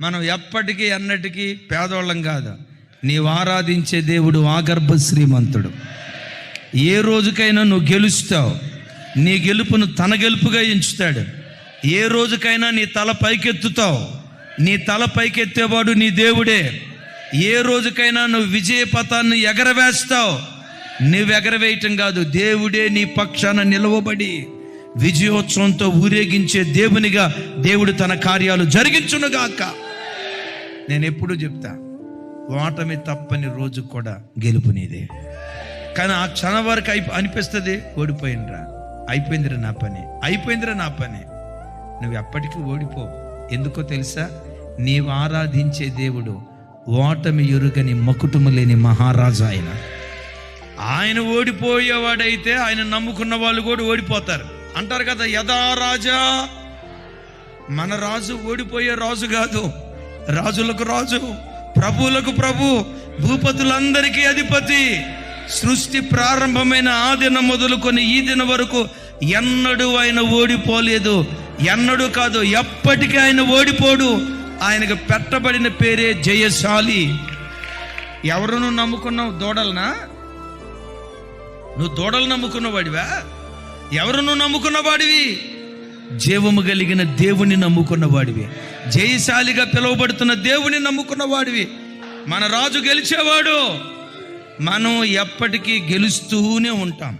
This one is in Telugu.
మనం ఎప్పటికీ అన్నటికీ పేదోళ్ళం కాదు. నీవు ఆరాధించే దేవుడు ఆగర్భ శ్రీమంతుడు. ఏ రోజుకైనా నువ్వు గెలుస్తావు. నీ గెలుపును తన గెలుపుగా ఎంచుతాడు. ఏ రోజుకైనా నీ తల పైకెత్తుతావు. నీ తల పైకెత్తేవాడు నీ దేవుడే. ఏ రోజుకైనా నువ్వు విజయ పథాన్ని ఎగరవేస్తావు. నువ్వు ఎగరవేయటం కాదు, దేవుడే నీ పక్షాన నిలవబడి విజయోత్సవంతో ఊరేగించే దేవునిగా దేవుడు తన కార్యాలు జరిగించునుగాక. నేను ఎప్పుడూ చెప్తా, ఓటమి తప్పని రోజు కూడా గెలుపు నీదే. కానీ ఆ క్షణం వరకు అనిపిస్తుంది, ఓడిపోయినరా, అయిపోయిందిరా నా పని, అయిపోయిందిరా నా పని. నువ్వు ఎప్పటికీ ఓడిపో. ఎందుకో తెలుసా? నీవు ఆరాధించే దేవుడు ఓటమి ఎరుగని మకుటము లేని మహారాజు. ఆయన ఓడిపోయేవాడైతే ఆయన నమ్ముకున్న వాళ్ళు కూడా ఓడిపోతారు. అంటారు కదా, యదా రాజా. మన రాజు ఓడిపోయే రాజు కాదు, రాజులకు రాజు, ప్రభువులకు ప్రభు, భూపతులందరికీ అధిపతి. సృష్టి ప్రారంభమైన ఆ దినం మొదలుకొని ఈ దినం వరకు ఎన్నడూ ఆయన ఓడిపోలేదు. ఎన్నడూ కాదు, ఎప్పటికీ ఆయన ఓడిపోడు. ఆయనకు పెట్టబడిన పేరే జయశాలి. ఎవరు నువ్వు నమ్ముకున్నావు? దూడలనా? నువ్వు దూడలు నమ్ముకున్నవాడివా? ఎవరు నువ్వు నమ్ముకున్నవాడివి? జీవము కలిగిన దేవుని నమ్ముకున్నవాడివి. జయశాలిగా పిలువబడుతున్న దేవుని నమ్ముకున్నవాడివి. మన రాజు గెలిచేవాడు. మనం ఎప్పటికీ గెలుస్తూనే ఉంటాం.